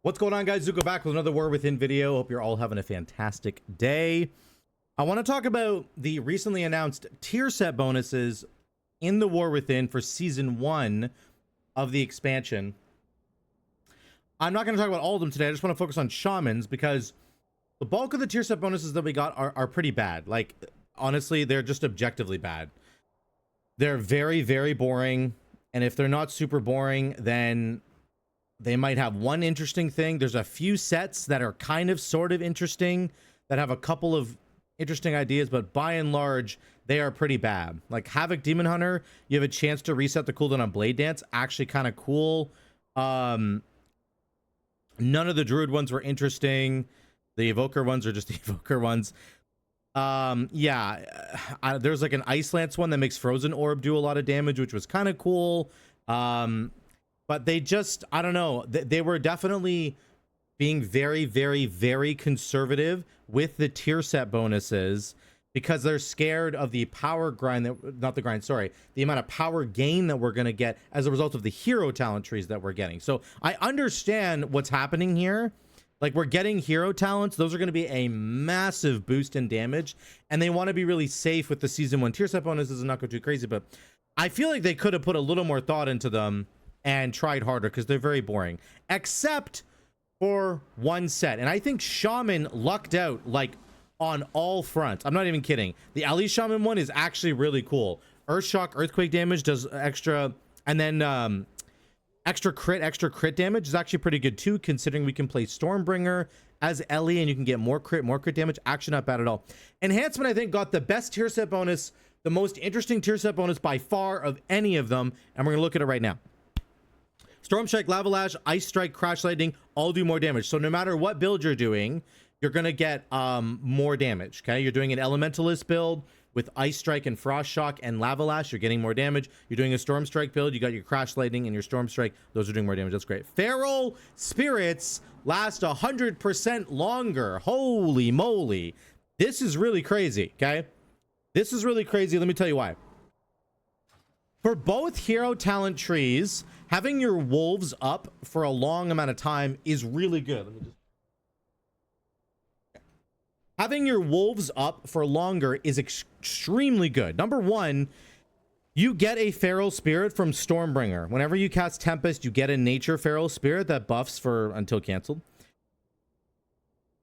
What's going on, guys? Zuko back with another War Within video. Hope you're all having a fantastic day. I want to talk about the recently announced tier set bonuses in the War Within for Season 1 of the expansion. I'm not going to talk about all of them today. I just want to focus on Shamans because the bulk of the tier set bonuses that we got are pretty bad. Like, honestly, they're just objectively bad. They're very, very boring. And if they're not super boring, then they might have one interesting thing. There's a few sets that are kind of sort of interesting that have a couple of interesting ideas, but by and large, they are pretty bad. Like Havoc Demon Hunter, you have a chance to reset the cooldown on Blade Dance. Actually kind of cool. None of the Druid ones were interesting. The Evoker ones are just the Evoker ones. There's like an Ice Lance one that makes Frozen Orb do a lot of damage, which was kind of cool. But they just, I don't know, they were definitely being very, very, very conservative with the tier set bonuses because they're scared of the power grind, the amount of power gain that we're going to get as a result of the hero talent trees that we're getting. So I understand what's happening here. Like, we're getting hero talents. Those are going to be a massive boost in damage. And they want to be really safe with the Season 1 tier set bonuses and not go too crazy. But I feel like they could have put a little more thought into them and tried harder because they're very boring, except for one set. And I think Shaman lucked out like on all fronts. I'm not even kidding. The Ali Shaman one is actually really cool. Earth Shock, earthquake damage does extra, and then extra crit damage is actually pretty good too, considering we can play Stormbringer as Ellie and you can get more crit damage. Actually not bad at all. Enhancement, I think, got the best tier set bonus, the most interesting tier set bonus by far of any of them, and we're gonna look at it right now. Storm Strike, Lava Lash, Ice Strike, Crash Lightning all do more damage. So no matter what build you're doing, you're going to get more damage, okay? You're doing an Elementalist build with Ice Strike and Frost Shock and Lava Lash, you're getting more damage. You're doing a Storm Strike build, you got your Crash Lightning and your Storm Strike. Those are doing more damage. That's great. Feral Spirits last 100% longer. Holy moly. This is really crazy, okay? This is really crazy. Let me tell you why. For both hero talent trees, having your wolves up for a long amount of time is really good. Having your wolves up for longer is extremely good. Number one, you get a feral spirit from Stormbringer. Whenever you cast Tempest, you get a nature feral spirit that buffs for until canceled.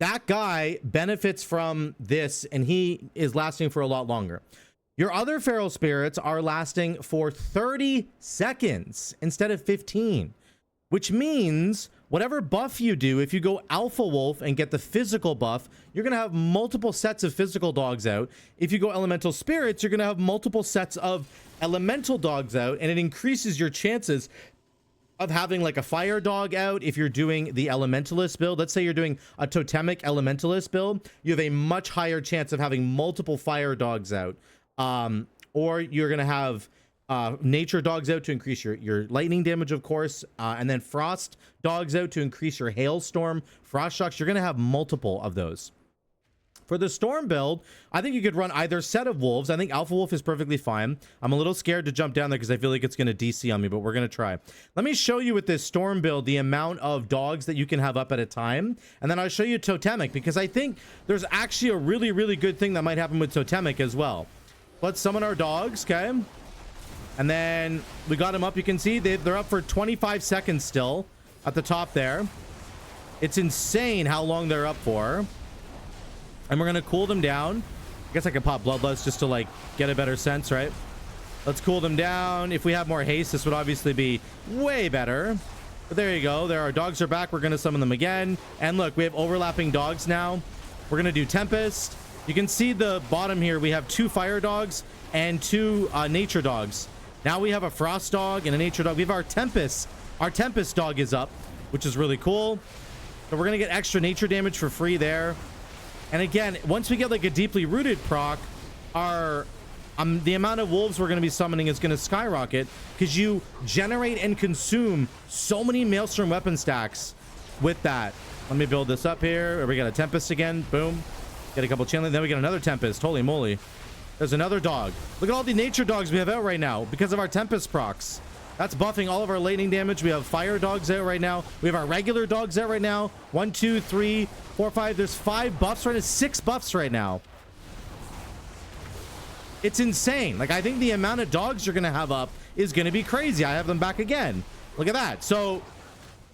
That guy benefits from this, and he is lasting for a lot longer. Your other feral spirits are lasting for 30 seconds instead of 15, which means whatever buff you do, if you go Alpha Wolf and get the physical buff, you're going to have multiple sets of physical dogs out. If you go Elemental Spirits, you're going to have multiple sets of elemental dogs out, and it increases your chances of having like a fire dog out. If you're doing the Elementalist build, let's say you're doing a Totemic Elementalist build, you have a much higher chance of having multiple fire dogs out. Or you're going to have nature dogs out to increase your lightning damage, of course, and then frost dogs out to increase your hailstorm, frost shocks. You're going to have multiple of those. For the storm build, I think you could run either set of wolves. I think Alpha Wolf is perfectly fine. I'm a little scared to jump down there because I feel like it's going to DC on me, but we're going to try. Let me show you with this storm build the amount of dogs that you can have up at a time, and then I'll show you Totemic because I think there's actually a really, really good thing that might happen with Totemic as well. Let's summon our dogs, okay? And then we got them up. You can see they're up for 25 seconds still at the top there. It's insane how long they're up for. And we're going to cool them down. I guess I could pop Bloodlust just to, like, get a better sense, right? Let's cool them down. If we have more haste, this would obviously be way better. But there you go. There, our dogs are back. We're going to summon them again. And look, we have overlapping dogs now. We're going to do Tempest. You can see the bottom here. We have 2 fire dogs and 2 nature dogs. Now we have a frost dog and a nature dog. We have our Tempest. Our Tempest dog is up, which is really cool. So we're going to get extra nature damage for free there. And again, once we get like a deeply rooted proc, our the amount of wolves we're going to be summoning is going to skyrocket because you generate and consume so many Maelstrom weapon stacks with that. Let me build this up here. We got a Tempest again. Boom. Get a couple channeling. Then we get another Tempest. Holy moly. There's another dog. Look at all the nature dogs we have out right now because of our Tempest procs. That's buffing all of our lightning damage. We have fire dogs out right now. We have our regular dogs out right now. 1, 2, 3, 4, 5. There's 5 buffs right now. 6 buffs right now. It's insane. Like, I think the amount of dogs you're going to have up is going to be crazy. I have them back again. Look at that. So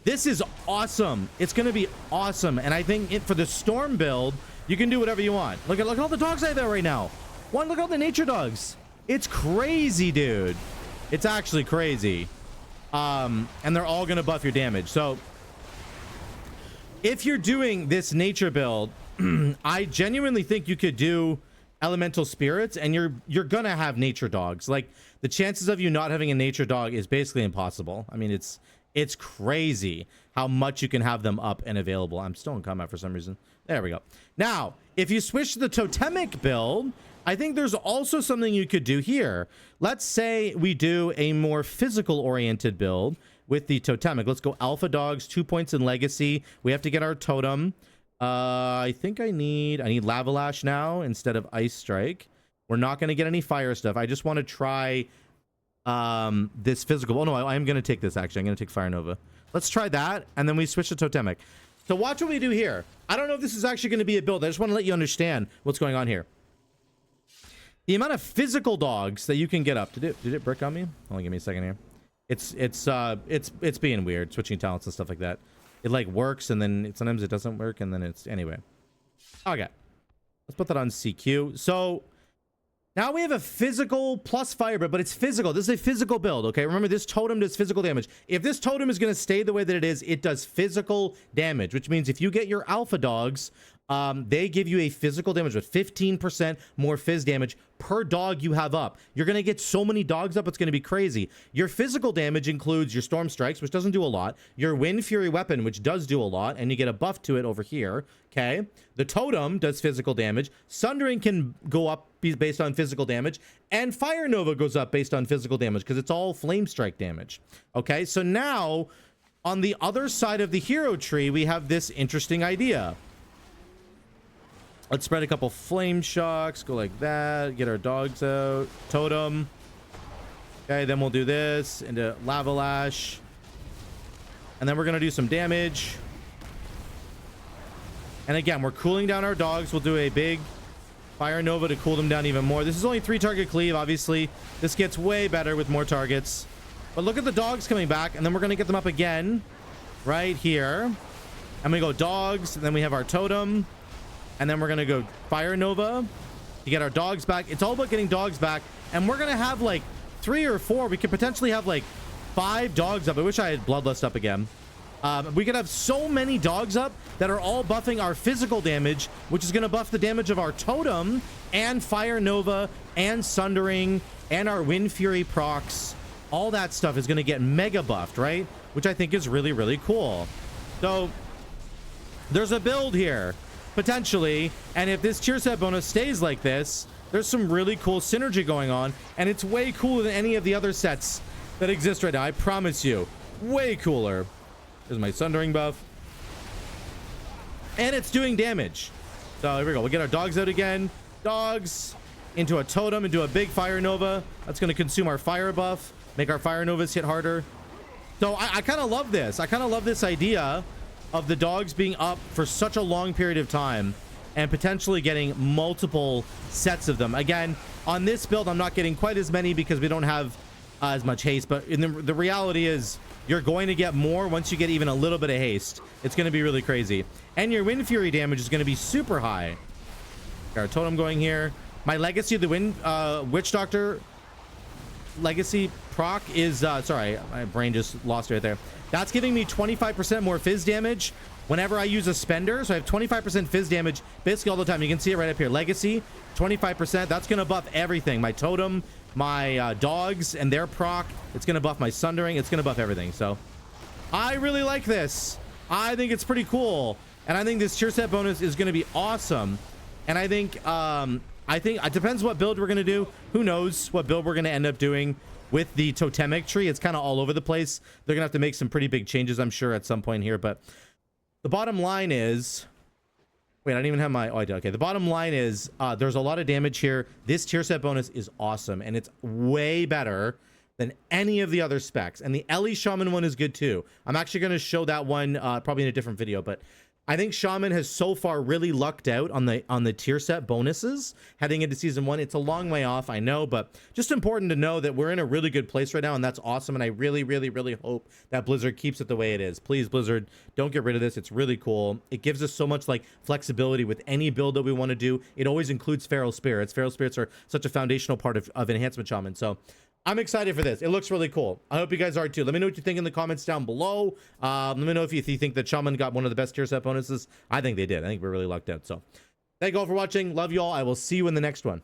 this is awesome. It's going to be awesome. And I think for the storm build, you can do whatever you want. Look at all the dogs I have there right now. Look at all the nature dogs. It's crazy, dude. It's actually crazy. And they're all going to buff your damage. So if you're doing this nature build, I genuinely think you could do elemental spirits, and you're gonna have nature dogs. Like, the chances of you not having a nature dog is basically impossible. I mean, it's crazy how much you can have them up and available. I'm still in combat for some reason. There we go. Now, if you switch to the totemic build, I think there's also something you could do here. Let's say we do a more physical oriented build with the totemic. Let's go alpha dogs, 2 points in legacy. We have to get our totem. I think I need lava lash now instead of ice strike. We're not going to get any fire stuff. I just want to try this physical. Oh no, I am going to take this. Actually, I'm going to take fire nova. Let's try that, and then we switch to totemic. So watch what we do here. I don't know if this is actually going to be a build. I just want to let you understand what's going on here. The amount of physical dogs that you can get up to do. Did it brick on me? Hold on, give me a second here. It's being weird, switching talents and stuff like that. It like works, and then sometimes it doesn't work, and then it's anyway. Okay, let's put that on CQ. So now we have a physical plus fire, but it's physical. This is a physical build. Okay, remember, this totem does physical damage. If this totem is going to stay the way that it is, it does physical damage, which means if you get your alpha dogs, they give you a physical damage with 15% more fizz damage per dog you have up. You're going to get so many dogs up, it's going to be crazy. Your physical damage includes your storm strikes, which doesn't do a lot, your wind fury weapon, which does do a lot, and you get a buff to it over here. Okay, the totem does physical damage. Sundering can go up based on physical damage, and fire nova goes up based on physical damage because it's all flame strike damage. Okay, so now on the other side of the hero tree, we have this interesting idea. Let's spread a couple flame shocks, go like that, get our dogs out, totem. Okay, then we'll do this into lava lash, and then we're gonna do some damage. And again, we're cooling down our dogs. We'll do a big fire nova to cool them down even more. This is only 3 target cleave. Obviously this gets way better with more targets, but look at the dogs coming back, and then we're gonna get them up again right here, and we go dogs, and then we have our totem. And then we're going to go fire nova to get our dogs back. It's all about getting dogs back. And we're going to have like 3 or 4. We could potentially have like 5 dogs up. I wish I had bloodlust up again. We could have so many dogs up that are all buffing our physical damage, which is going to buff the damage of our totem and fire nova and sundering and our wind fury procs. All that stuff is going to get mega buffed, right? Which I think is really, really cool. So there's a build here. Potentially, and if this cheer set bonus stays like this, there's some really cool synergy going on, and it's way cooler than any of the other sets that exist right now. I promise you, way cooler. There's my sundering buff, and it's doing damage. So here we go. We'll get our dogs out again. Dogs into a totem, into a big fire nova. That's going to consume our fire buff, make our fire novas hit harder. So I kind of love this. I kind of love this idea of the dogs being up for such a long period of time and potentially getting multiple sets of them. Again, on this build, I'm not getting quite as many because we don't have as much haste, but the reality is you're going to get more once you get even a little bit of haste. It's going to be really crazy. And your wind fury damage is going to be super high. Got our totem going here. My legacy of the wind witch doctor legacy proc is sorry, my brain just lost it right there. That's giving me 25% more fizz damage whenever I use a spender. So I have 25% fizz damage basically all the time. You can see it right up here. Legacy 25%. That's going to buff everything. My totem, my dogs and their proc. It's going to buff my sundering. It's going to buff everything. So I really like this. I think it's pretty cool, and I think this cheer set bonus is going to be awesome. And I think it depends what build we're going to do. Who knows what build we're going to end up doing with the totemic tree. It's kind of all over the place. They're gonna have to make some pretty big changes, I'm sure, at some point here. But the bottom line is, wait, I didn't even have my, oh, I did. Okay, the bottom line is there's a lot of damage here. This tier set bonus is awesome, and it's way better than any of the other specs. And the Ellie Shaman one is good too. I'm actually going to show that one probably in a different video, but I think Shaman has so far really lucked out on the tier set bonuses heading into season 1. It's a long way off, I know, but just important to know that we're in a really good place right now, and that's awesome. And I really, really, really hope that Blizzard keeps it the way it is. Please, Blizzard, don't get rid of this. It's really cool. It gives us so much like flexibility with any build that we want to do. It always includes Feral Spirits. Feral Spirits are such a foundational part of Enhancement Shaman. So I'm excited for this. It looks really cool. I hope you guys are too. Let me know what you think in the comments down below. Let me know if you think that Shaman got one of the best tier set bonuses. I think they did. I think we're really lucked out. So thank you all for watching. Love you all. I will see you in the next one.